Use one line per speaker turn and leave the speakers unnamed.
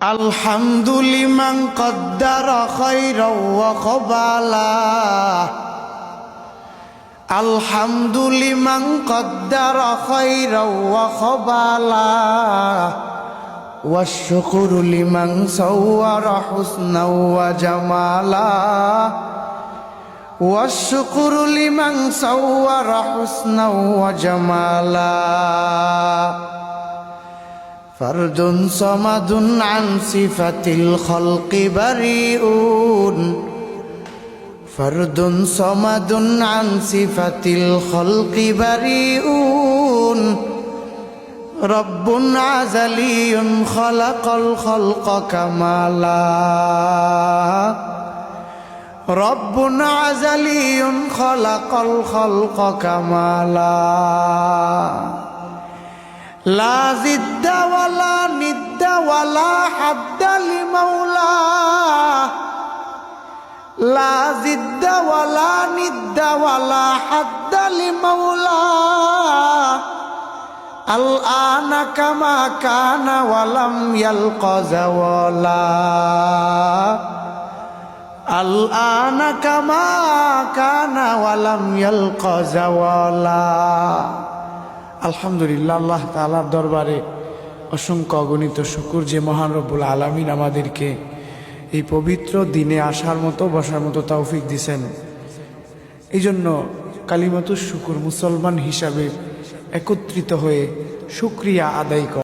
الحمد لمن قدر خيرا وقبلا. الحمد لمن قدر خيرا وقبلا. والشكر لمن صور حسنا وجمالا. والشكر لمن صور حسنا وجمالا. فرد صمد عن صفة الخلق بريئون. فرد صمد عن صفة الخلق بريئون. رب عزلي خلق الخلق كمالا. رب عزلي خلق الخلق كمالا. لا زد ولا ند ولا حد لمولاه. لا زد ولا ند ولا حد لمولاه. الآن كما كان ولم يلق زوالا. الآن كما كان ولم يلق زوالا. আলহামদুলিল্লাহ, আল্লাহ তাআলার দরবারে অসংখ্য অগণিত শুকর যে মহান রব্বুল আলামিন আমাদেরকে এই পবিত্র দিনে আসার মতো বসার মতো তৌফিক দিয়েছেন। এই জন্য কালিমাতুশ শুকর মুসলমান হিসাবে একত্রিত হয়ে শুকরিয়া আদায় করে।